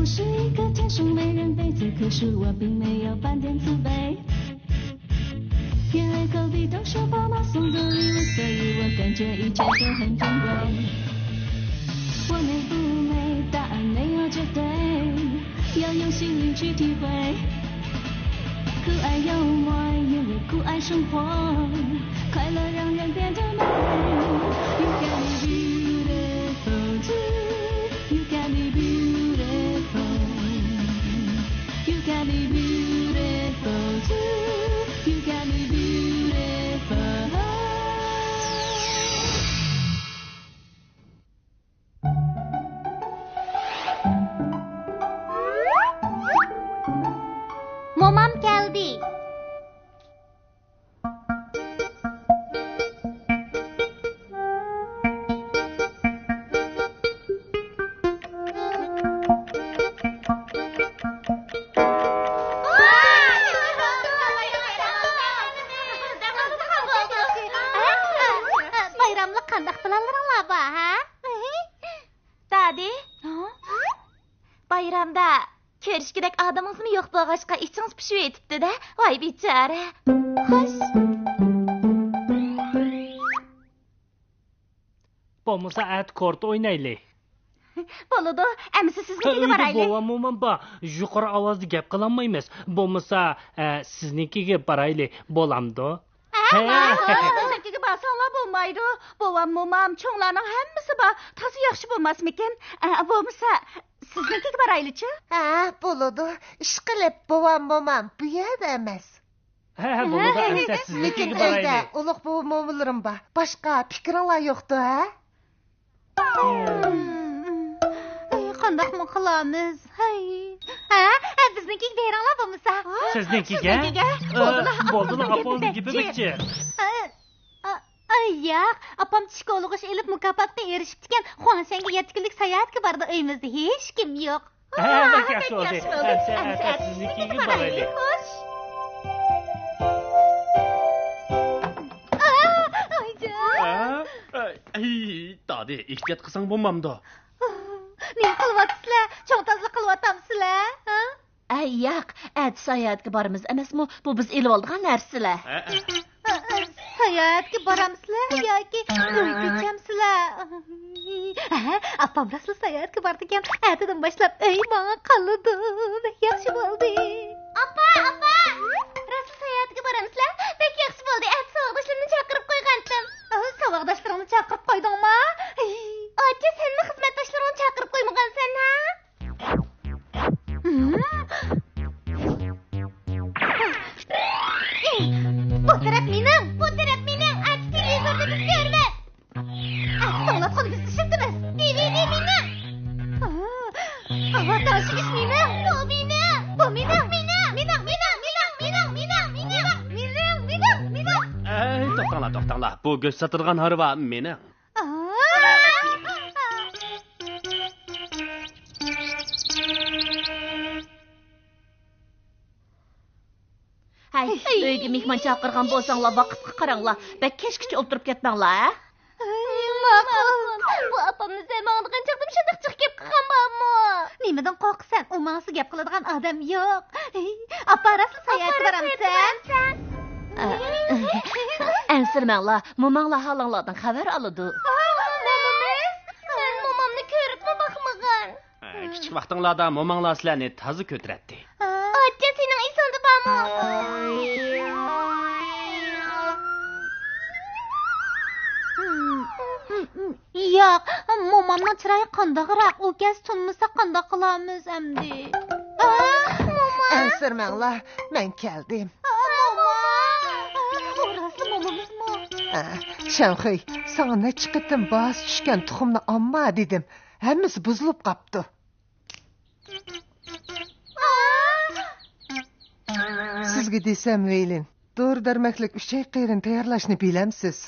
不是一个天生美人杯子，可是我并没有半点自卑。因为隔壁都是爸妈送的礼物，所以我感觉一切都很珍贵。我美不美，答案没有绝对，要用心灵去体会。酷爱幽默，因为酷爱生活，快乐让人变得美。You can be beautiful too. You can be beautiful. You can be beautiful too. You can be beautiful. Momam geldi. Bayramlık kandak bilanlarınla ba, ha? Dadi? Bayramda Körüşkidek adamınız mı yok boğaçqa içiniz pişib etibdi de, vay biçare. Xoş. Bo'lmasa at kort o'ynaylik. Boludu, əmisi siznikiga barayli. Bo'lamuman ba, yuqori ovozda gap qilolmaymiz. Bo'lmasa siznikiga barayli, bo'lamdi. Biznikiga barsanlar bo'lmaydi. Momam, cho'nglarning hammasi bor. Tosi yaxshi bo'lmasmikin? Bo'lmasa siznikiga baraylichi? Bo'ladi. Ish qilib momam bu yerda emas. Bo'ladi, amsa siznikiga barayli. Ulug' momalarim bor. Boshqa fikringlar yo'qdi, ha? Qandaqmi qilamiz? Biznikiga beringlar bo'lmasa. Siznikiga? Bo'ldilar, apolni gapimizchi. Yo'q, apam psixolog ish elib mukofotga erishibdikan. Xuansanga 7 kunlik sayohatga bordi, uyimizda hech kim yo'q. Yaxshi bo'ldi. Amsa siznikiga barayli. Dadi, ehtiyot qilsang bo'lmamdi. Nima qilyapsizlar? Cho'ng tozlik qilyapsizlar? Yo'q, sayohatga boramiz emasmi? Bu biz elib olgan narsalar. Sayohatga boramsizlar yoki uy kechamsizlar? Apam rasl sayohatga bordigan, atadan boshlab uy menga qoldi. Yaxshi bo'ldi. Apa! Rasl sayohatga boramsizlar? Bek yaxshi bo'ldi. Savodoshlarimni chaqirib qo'ygandim. Savodoshlaringni chaqirib qo'ydingmi? Ota, senmi xizmatdoshlaringni chaqirib qo'ymagansan, ha? Bu taraf mening. Ati televizorda biz ko'rmab. To'laqon biz tushibdimiz. DVD mening. Tashish mening. Bu mening. To'xtanglar. Bu go'sht sotilgan harva mening. Uyga mehmon chaqirgan bo'lsanglar, vaqtga qaranglar. Bak kechgacha o'tirib ketmanglar. Bu apamni zamonida chiqdim, shunday chiqib qolgan bormi? Nimadan qo'rqsan? U menga gap qiladigan odam yo'q. Apa rasl sayohatga boramsan? Ansirmanglar, momanglar halinglardan xabar oladi. Men momamni ko'ribmi baxmagan? Kichik vaqtinglarda momanglar sizlarni toza ko'taradi. Ota, sening esingda bormi? Yo'q, momamning chiroyi qandaqroq, u gaz tunmasa qandaq qilamiz endi? Ansirmanglar, men keldim. Orası momamizmi? Shanxuy, sana necha qitim bas tushgan tuxumni olma dedim. Hammasi buzilib qopti. Sizga desam veylin, dori-darmaklik 3 oy qerin tayyorlashni bilamsiz.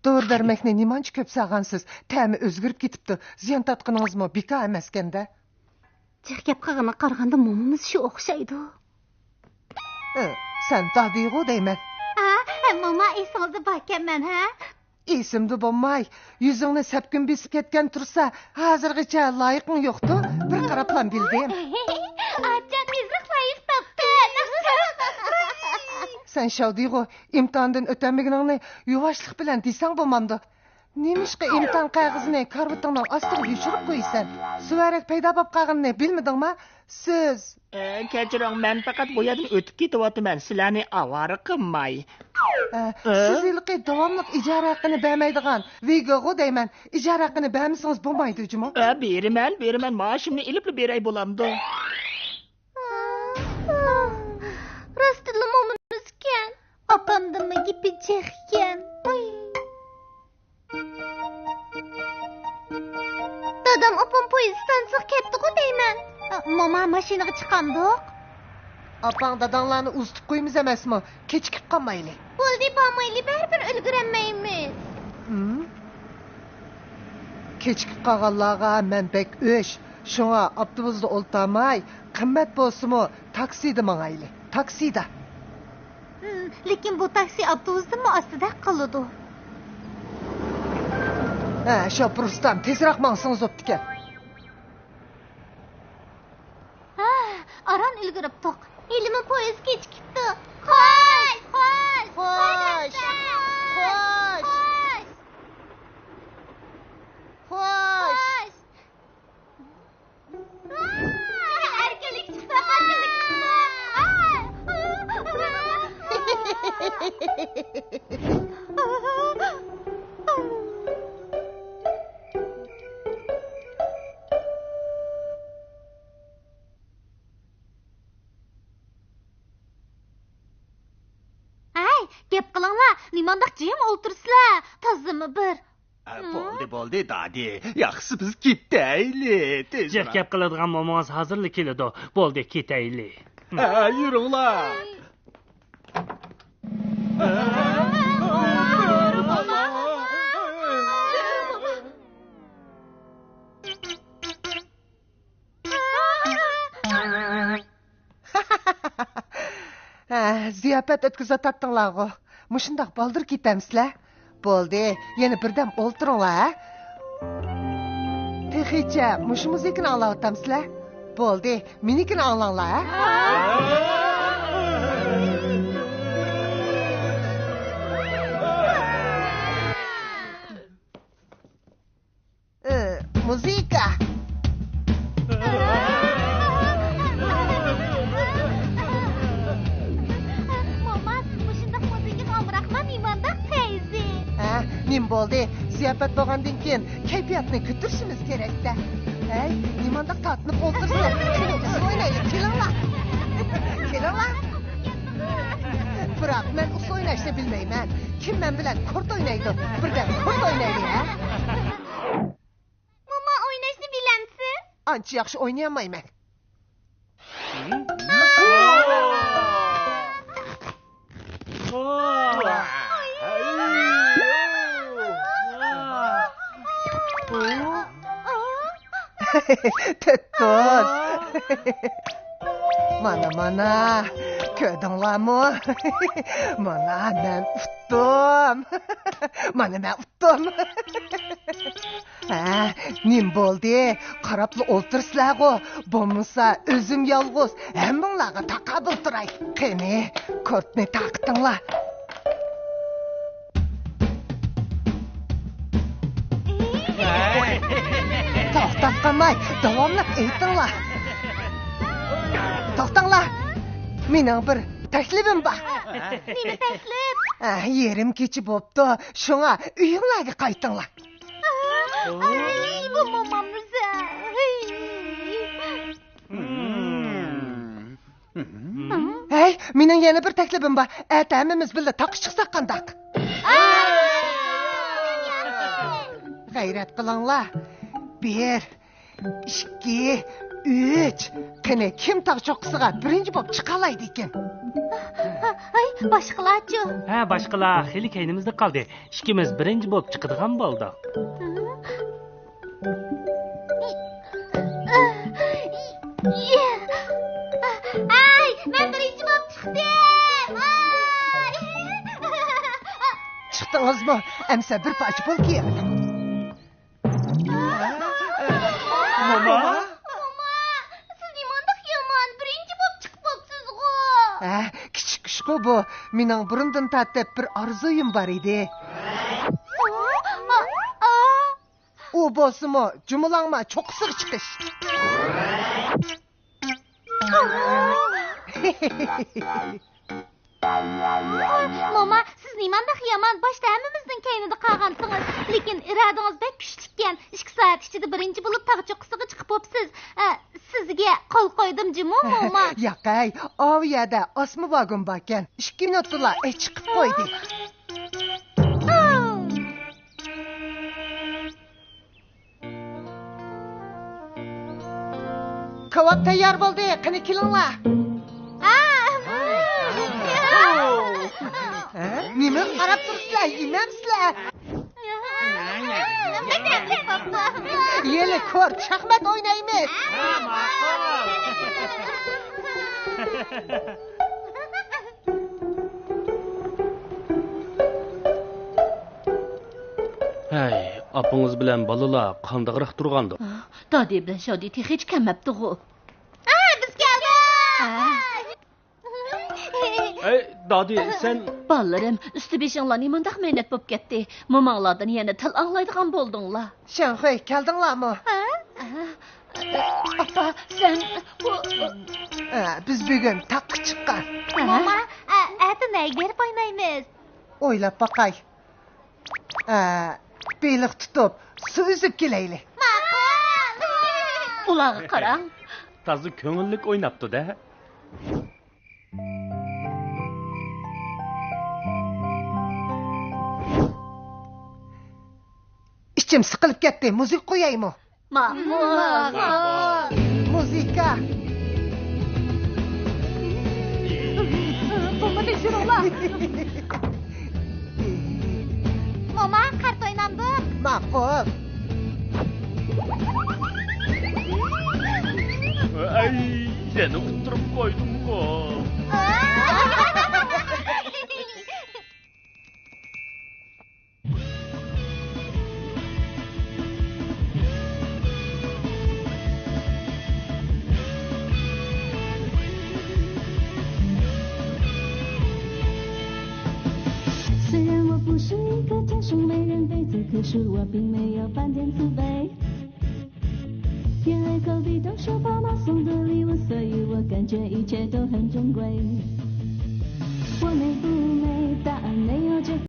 Dori-darmakni nimancha ko'p sag'ansiz, ta'mi o'zgarib ketibdi. Ziyon tatqiningizmi beka emaskanda? Gap qilganga qaraganda momamiz shu o'xshaydi. Sen tabiiy deyman. Mama esingizda borkanman, ha? Esimda bo'lmay, yuzingni sapkin besib ketgan tursa, hozirgacha loyiqing yo'qdi. bir qaraplan bildim. Acan tezlik layık taptı. Sen şavdıyğı imtihandan ötənmігініңni yuvaşlıq bilen deysen bulmamdı. Nemişki imtihan qağızını karvıtыңның astığı düşürüp koysan? Süvərək peyda bap qağınını bilmedin mi? Siz... Kechiring, men faqat bu yerdan o'tib ketyapman. Sizlarni avara qilmay. Siz ilqi davomliq ijara haqqini bermaydigan Vigo'ga deyman. Ijara haqqini bermisingiz bo'lmaydi, jimo. Beraman. Maoshimni ilib beray bo'lamdi. Rastlı momunuzken. Apamda mı gidecekken? Dadam apam poyizdan çık ketdi ku deyman. Mama maşinaga chiqamdiq. Apang dadanglarni uzitib qo'ymiz emasmi? Kechikib qolmayli. Bo'ldi, bormayli, baribir ulgurolmaymiz. Kechikib qolganlarga men bek o'sh. Shunga avtobusda o'ltamay, qimmat bo'lsa-mu taksida mangayli. Taksida. Lekin bu taksi avtobusdimi ostida qiladi. Şopurustan tezroq mangsingiz o'ptikan. Aran ulguribdiq. Elimi poyezd kechikibdi. Xo'sh. Erkelik çıktı. Gep qilinglar, nimandaq jim o'ltirsizlar. Tozimi bir. Bo'ldi, dadi. Yaxshisi biz ketayli. Tezroq gap qiladigan momongiz hozirlik keladi. Bo'ldi, ketayli. Yuringlar. Ziyafat o'tkazatdinglar-ku. Mushundaq baldir ketamsizlar. Bo'ldi, yana birdam o'ltiringlar. Texicha mushu muzikani anglayapsizlar. Bo'ldi, menikini anglanglar. Muzika. Nim bo'ldi, ziyafat bo'lgandan keyin kayfiyatni ko'tarishimiz kerak-da. Nimandaq tatınib o'tirsizlar. O'ynaylik, kelinglar. Biroq men us o'ynashni bilmayman. Kim men bilan kort o'ynaydi? Birdan kort o'ynaylik, ha? Mama o'ynashni bilamsiz? Ancha yaxshi o'ynayolmayman. Tettos. Mana, ko'rdinglarmi? Mana men utdim. Nim bo'ldi? Qarabli o'tirsizlar-ku. Bo'lmasa o'zim yolg'iz hammanglarga taqabul turay. Qani, kortni taqtinglar. To'xtab qolmay, davomlab aytinglar. To'xtanglar. Mening bir taklifim bor. Nima taklif? Yerim kechib bo'pti. Shunga uyinglarga qaytinglar. Bu momammiz. Mening yana bir taklifim bor. Atamimiz birga taqish chiqsak qandaq? G'ayrat qilinglar. 1, 2, 3. Qani kim taq cho'qqisiga birinchi bo'lib chiqalaydi ekan? Boshqalarchi? Boshqalar xili kaynimizda qoldi. Ikkimiz birinchi bo'lib chiqadigan bo'ldi. Men birinchi bo'lib chiqdim. Chiqdingizmi? Amsa bir parcha pul kiying. Mama? kichik kushku bu. Mening burundan tatib bir orzuyim bor edi. U bo'lsa-mu, jumlangma, cho'qisiq chiqish. Mama, siz nimandaq yaman boshda hammamizning kaynida qolgansınız. Lekin irodingiz bek kuchlikan. 2 soat ichida birinchi bo'lib tog' cho'qqisiga chiqib bo'psiz. Sizga qo'l qo'ydim jimmi, mama? Yo'qay, oviyada osma vagon borkan. 2 minutda chiqib qo'ydi. Kavab tayyor bo'ldi. Qani kelinglar. Nima qarab turibsizlar? Yemamsizlar? Yeli ko'r, shaxmat o'ynaymiz. Hey, apınız bilen balilar qandaqroq turgandi. Dadi bilan Shodi hech kelmabdi-ku. Biz keldik. Ey, dadi, sen Balalarim, üstü beşinglar nimandaq mehnat bo'lib ketdi. Momanglardan yana til anglaydigan bo'ldinglar. Shanxuy, keldinglarmi? Appa, sen bu Biz bugun taqqa chiqqan. Mama, ati nega berib o'ynaymiz? O'ylab boqay. Beliq tutib, suv uzib kelaylik. ularga qarang. tazı ko'ngillik o'ynabdi-da. İçim sıkılıp ketdi, müzik qo'yaymi? Muzika. Bomba tekshiruvlar. Mama, kart o'ynamdik. Ma'qul. Ay, seni unutturib qo'ydim-ku.虽然我不是一个天生美人杯子，可是我并没有半点自卑。因为隔壁都是爸妈送的礼物，所以我感觉一切都很珍贵。我美不美？答案没有这。